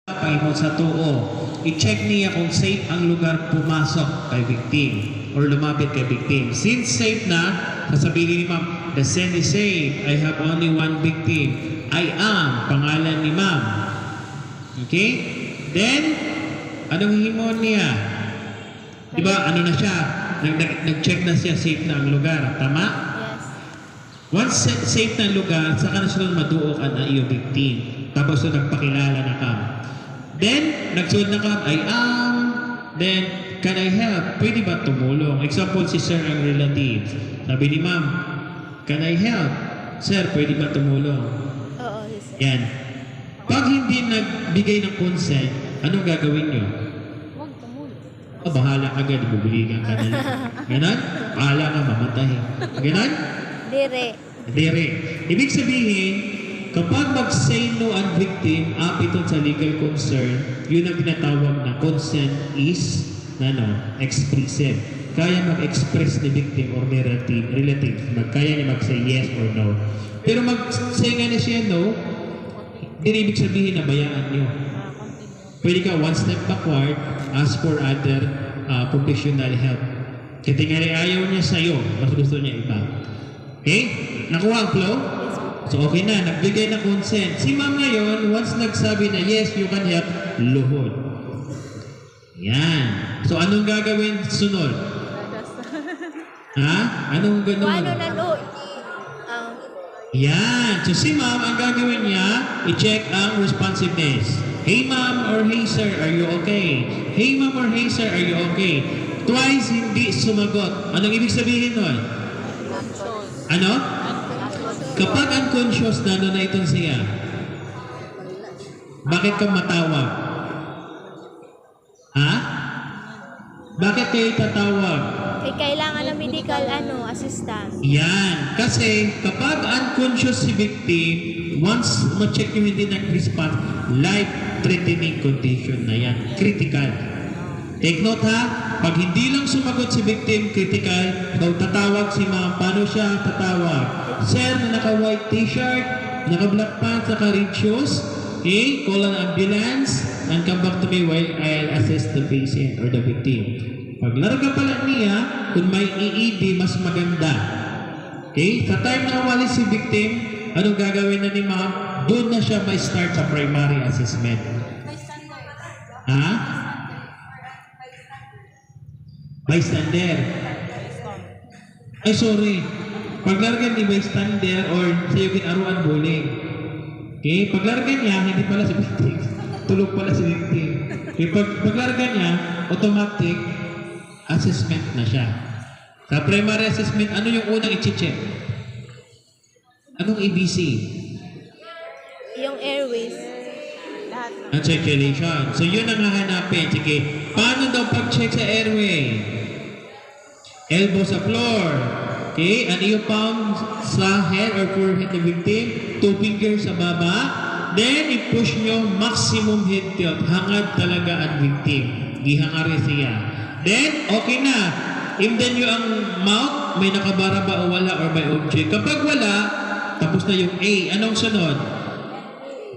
Pahimot sa tuo, i-check niya kung safe ang lugar pumasok kay victim or lumapit kay victim. Since safe na, sasabihin ni ma'am, the scene is safe. I have only one victim. I am, pangalan ni ma'am. Okay? Then, anong himon niya? Diba, ano na siya? Nag-check na siya, safe na ang lugar. Tama? Yes. Once safe na ang lugar, saka na sunod maduo ka na iyo victim. Tapos nagpakilala na ka. Then, nagsunod na ka, I am. Then, can I help? Pwede ba tumulong? Example, si sir ang relative. Sabi ni ma'am, can I help? Sir, pwede ba tumulong? Oo, yes. Yan. Pag hindi nagbigay ng consent, anong gagawin nyo? Huwag tumulong. Bahala ka agad, bubuligan ka na lang. Ganon? Bahala ka, mamatay. Ganon? Dire. Ibig sabihin, kapag mag-say no ang victim, apiton sa legal concern, yun ang tinatawag na consent is expressive. Kaya mag-express ni victim or relative. Kaya niya mag-say yes or no. Pero mag-say nga na siya no, hindi ibig sabihin na bayaan niyo. Pwede ka one step backward, ask for other professional help. Kasi nga ayaw niya sa'yo, mas gusto niya iba. Okay? Nakuha ang flow? So okay na, nagbigay na consent. Si ma'am ngayon, once nagsabi na yes, you can help, luhod. Yan. So anong gagawin sunod? Ha? Anong ganun? Paano na no? Yan. So si ma'am, ang gagawin niya, i-check ang responsiveness. Hey ma'am or hey sir, are you okay? Hey ma'am or hey sir, are you okay? Twice hindi sumagot. Anong ibig sabihin nun? Ano? Kapag unconscious, na itong siya. Bakit ka matawag? Ha? Bakit kayo tatawag? Kailangan ng medical assistance. Yan. Kasi kapag unconscious si victim, once ma-check yung hindi nag-response, life-threatening condition na yan. Critical. Take note ha, pag hindi lang sumagot si victim, critical, daw tatawag si ma'am. Paano siya tatawag? Sir, na naka-white t-shirt, naka-black pants, naka-red shoes, okay, call an ambulance, and come back to me while I'll assess the patient or the victim. Pag larga pala niya, kung may EED, mas maganda. Okay, sa time na umalis si victim, anong gagawin na ni ma'am? Doon na siya may start sa primary assessment. Ha? Bystander. Ay, sorry. Paglargan ni bystander or sa'yo kinaruan bowling. Okay? Paglargan niya, hindi pala si victim. Tulog pala si victim. Okay? Paglargan niya, automatic assessment na siya. Sa primary assessment, ano yung unang i-check? Anong ABC? Yung airways. Ang circulation. So, yun ang hahanapin. Sige, paano daw pag-check sa airway? Elbow sa floor. Okay, and yung palm sa head or forehead ng victim, 2 fingers sa baba, then i-push nyo maximum head tilt. Hangad talaga ang victim. Gihangari siya. Then, okay na. Imdan nyo ang mouth, may nakabara ba o wala or may object. Kapag wala, tapos na yung A. Anong sunod?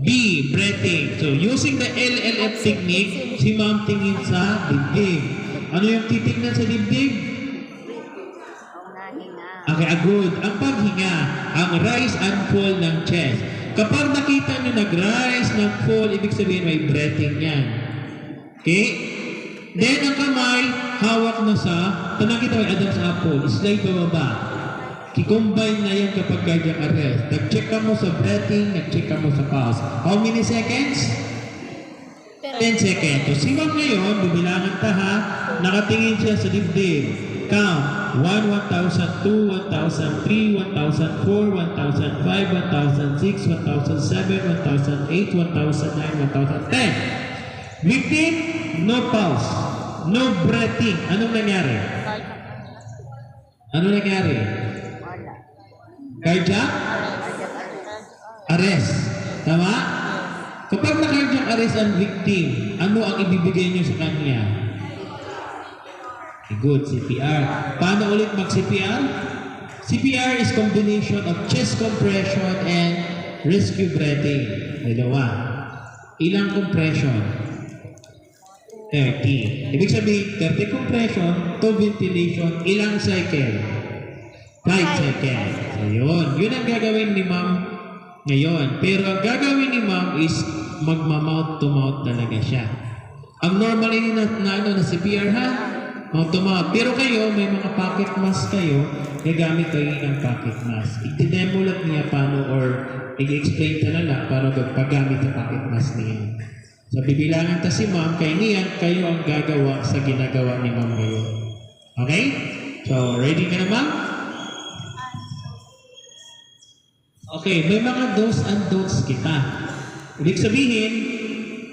B, breathing. So, using the LLF technique, si ma'am tingin sa dibdib. Ano yung titignan sa dibdib? Okay, good. Ang paghinga, ang rise and fall ng chest. Kapag nakita nyo nag-rise and fall, ibig sabihin may breathing yan. Okay? Then, ang kamay, hawak na sa, tanang kita may Adam's apple, slide bababa. Kikombine na yan kapag cardiac arrest. Nag-check ka mo sa breathing, nag-check ka mo sa pulse. How many seconds? 10 seconds. So, si ma'am ngayon, bibilangan ta ha, nakatingin siya sa dibdib. Count. 1, 1,000, 2, 1,000, 3, 1,000, 4, 1,000, 5, 1,006, 1,007, 1,008, 1,009, 1,010. Victim, no pulse, no breathing. Anong nangyari? Ano nangyari? Cardiac? Arrest. Tama? Kapag na-cardiac arrest ang victim, ano ang ibibigay niyo sa kanya? Good, CPR. Paano ulit mag-CPR? CPR is combination of chest compression and rescue breathing. Dalawa. Ilang compression? 30. Ibig sabihin, 30 compression, 2 ventilation, ilang cycle? 5 seconds. So, yun. Yun ang gagawin ni ma'am ngayon. Pero ang gagawin ni ma'am is magma-mouth to mouth talaga siya. Ang normally na CPR ha? Mouth to mouth. Pero kayo, may mga pocket mask kayo, gagamit kayo ng pocket mask. I-demo lang niya paano or i-explain talaga paano paggamit ng pocket mask niya. So, bibilangan ta si ma'am, kay niyan, kayo ang gagawa sa ginagawa ni ma'am ngayon. Okay? So, ready ka na ma'am? Okay, may mga do's and don'ts kita. Ibig sabihin,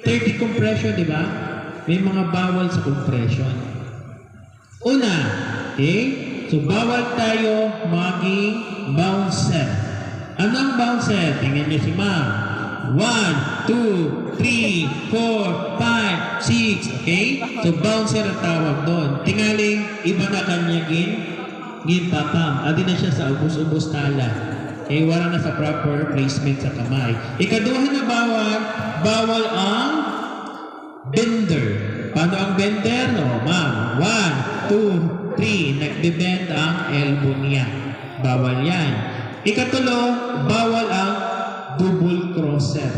30 compression, di ba? May mga bawal sa compression. Una, okay? So, bawal tayo maging bouncer. Anong bouncer? Tingnan niyo si ma'am. 1, 2, 3, 4, 5, 6. Okay? So, bouncer ang tawag doon. Tingaling, iba na kanya papam. Adi na siya sa ubos-ubos tala. Eh, wala na sa proper placement sa kamay. Ikaduha na bawal ang bender. Paano ang bender? No, ma'am. 1, 2, 3. Nagbe-bend ang elbow niya. Bawal yan. Ikatulo, bawal ang double crosser.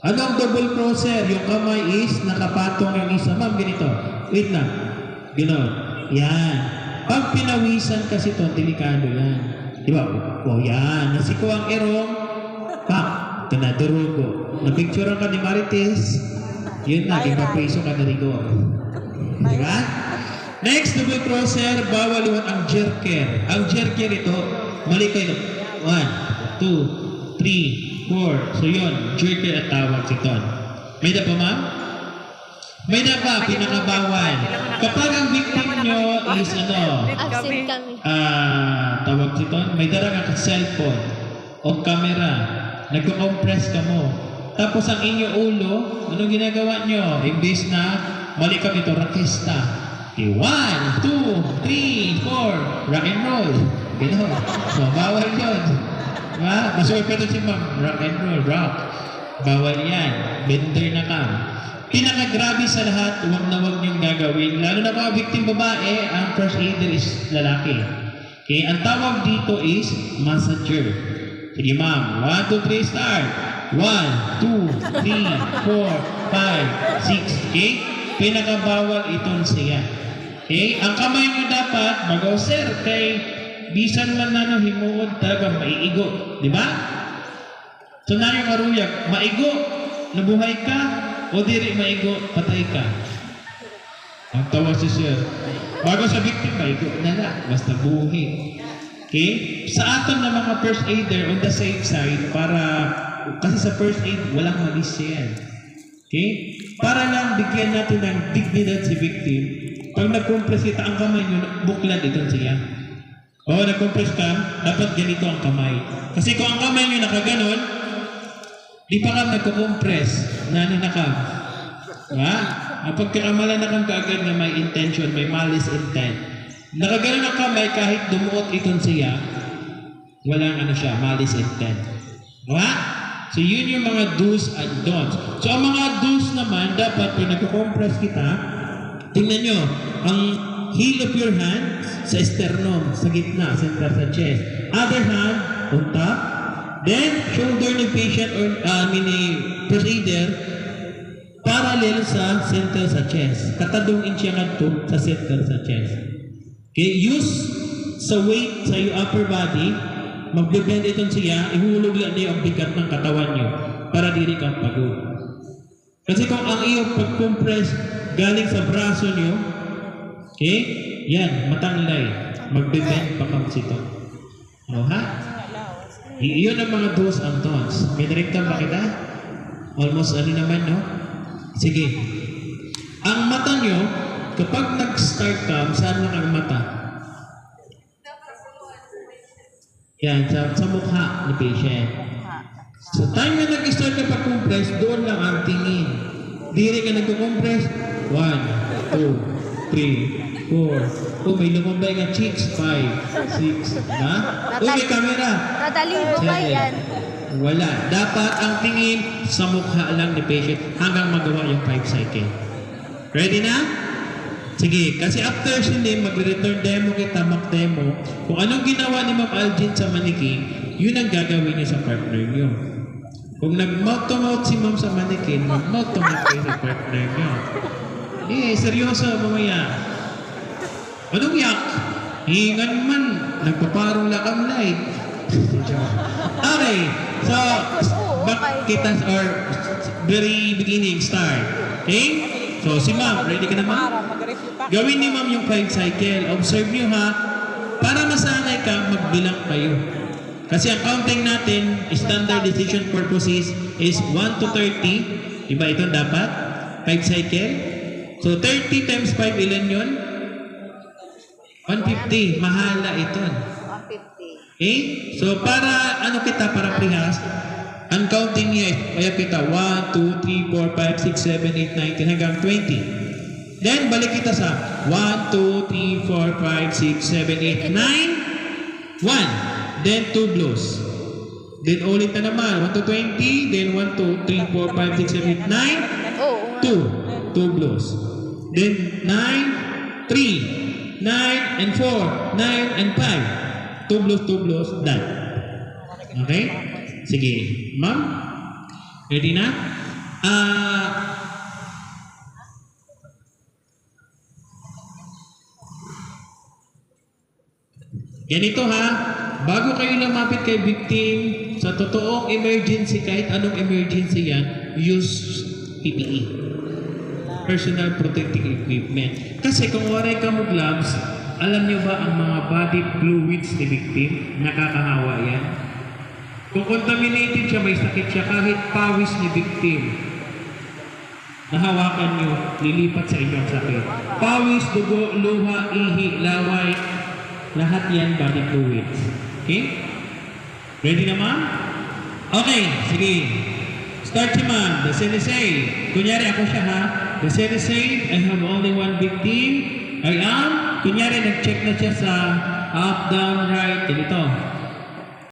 Ano ang double crosser? Yung kamay is nakapatong yung isa. Ma'am, ganito. Wait lang. Gano'n. Yan. Pag pinawisan kasi ito, delikado yan. Diba? O yan. Nasiko ang erong. Pak. Ito na, durugo. Na-picture ka ni Marites. Yun na, ipapriso ka na rigor. Diba? Next, double crosser, bawal iwan ang jerker. Ang jerker ito, mali kayo. 1, 2, 3, 4. So yun, jerker at tawag si Ton. May na pa ma'am? May na pa, pinakabawal. Kapag ang victim nyo is Absent kami. tawag si Ton, may dala ka cellphone o camera, nagko-compress ka mo. Tapos ang inyong ulo, anong ginagawa nyo? Imbis na mali ka ito, rakista. Okay, 1, 2, 3, 4, rock and roll. Gano'n. So, bawal yun. Diba? Masuwi pa ito si ma'am, rock and roll, rock. Bawal yan. Bender na ka. Pinakagrabe sa lahat, huwag na huwag niyong gagawin. Lalo na mga victim babae, ang first aider is lalaki. Okay, ang tawag dito is massager. Sige ma'am, 1, 2, 3, start. 1, 2, 3, 4, 5, 6. Okay? Pinakabawal itong siya. Okay? Ang kamay nyo dapat, magaw sir, kay bisan man na himuod talaga maiigo. Di ba? So na yung maruyag, maigo, nabuhay ka, o diri maigo, patay ka. Ang tawa si sir. Bago sa victim, maigo na lang, basta buhay. Okay? Sa atin na mga first aider on the safe side, para, kasi sa first aid, walang malis yan. Okay? Para lang bigyan natin ng dignidad si victim, pag nag-compress kita ang kamay nyo, buklad ito siya. O, nag-compress ka, dapat ganito ang kamay. Kasi kung ang kamay nyo nakaganon, di pa ka nagko-compress, na ka. Diba? Kapag kakamalan na kang kaagad na may intention, may malice intent, nakaganon ang kamay kahit dumuot ito siya, walang siya, malice intent. Diba? So, yun yung mga do's and don'ts. So, ang mga do's naman, dapat pag nagko-compress kita, tingnan nyo, ang heel of your hand sa sternum, sa gitna, center sa chest. Other hand, on top. Then, shoulder ng patient or first aider, parallel sa center sa chest. Katadungin siya kadto sa center sa chest. Okay, use sa weight sa your upper body, magbe-bend itong siya, ihulog lang niyo ang bigat ng katawan niyo para diri kang pagod. Kasi kung ang iyong pag-compress galing sa braso niyo, okay, yan, matanglay, magbe-bend pa kang sito. No, ha? Iyon ang mga do's and don'ts. May direkta ba kita? Almost naman, no? Sige. Ang mata niyo, kapag nag-start ka, saan lang ang mata? Yan, sa mukha ni patient. Sa time na nag-start ka pa-compress, doon lang ang tingin. Diri ka nag-compress, 1, 2, 3, 4. Oh, may lumabay nga cheeks, 5, 6, na? Uy, may camera. Natalibo ba yan? Wala. Dapat ang tingin sa mukha lang ni patient hanggang magawa yung 5 cycle. Ready na? Sige, kasi after sini, magre-return demo kita, mock demo. Kung anong ginawa ni Ma'am Algin sa mannequin, yun ang gagawin niya sa partner niyo. Kung nag-mouth to mouth si Ma'am sa mannequin, mag-mouth to mouth kayo sa partner niyo. Seryoso, mamaya. Anong yak? Hingan man, nagpaparong lakam light. Okay, so, back kita or very beginning, start. Okay? So, si Ma'am, ready ka na Ma'am? Gawin ni Ma'am yung 5 cycle. Observe nyo ha, para masanay ka, magbilang kayo. Kasi ang counting natin, standard decision purposes is 1 to 30. Diba ito dapat? 5 cycle. So, 30 times 5, ilan yun? 150. Mahala ito. 150. Okay? So, para ano kita, para prihas, ang counting niya, kaya kita 1, 2, 3, 4, 5, 6, 7, 8, 9, 10 hanggang 20. Then, balik kita sa 1, 2, 3, 4, 5, 6, 7, 8, 9, 1. Then, 2 blows. Then, ulit na naman. 1 to 20. Then, 1, 2, 3, 4, 5, 6, 7, 8, 9. 2. 2 blows. Then, 9, 3, 9, and 4, 9, and 5. 2 blows, done. Okay? Sige. Ma'am? Ready na? Ganito ha, bago kayo lumapit kay victim, sa totoong emergency, kahit anong emergency yan, use PPE. Personal Protective Equipment. Kasi kung waray ka mo gloves, alam nyo ba ang mga body fluids ni victim? Nakakahawa yan. Kung contaminated siya, may sakit siya, kahit pawis ni victim, nahawakan nyo, lilipat sa inyong sakit. Pawis, dugo, luha, ihi, laway, lahat yan body fluids. Okay? Ready na ma'am? Okay, sige. Start si ma'am. The Senesay. Kunyari ako siya ha. The Senesay, I have only one victim. I am. Kunyari nag-check na siya sa up, down, right. Ganito.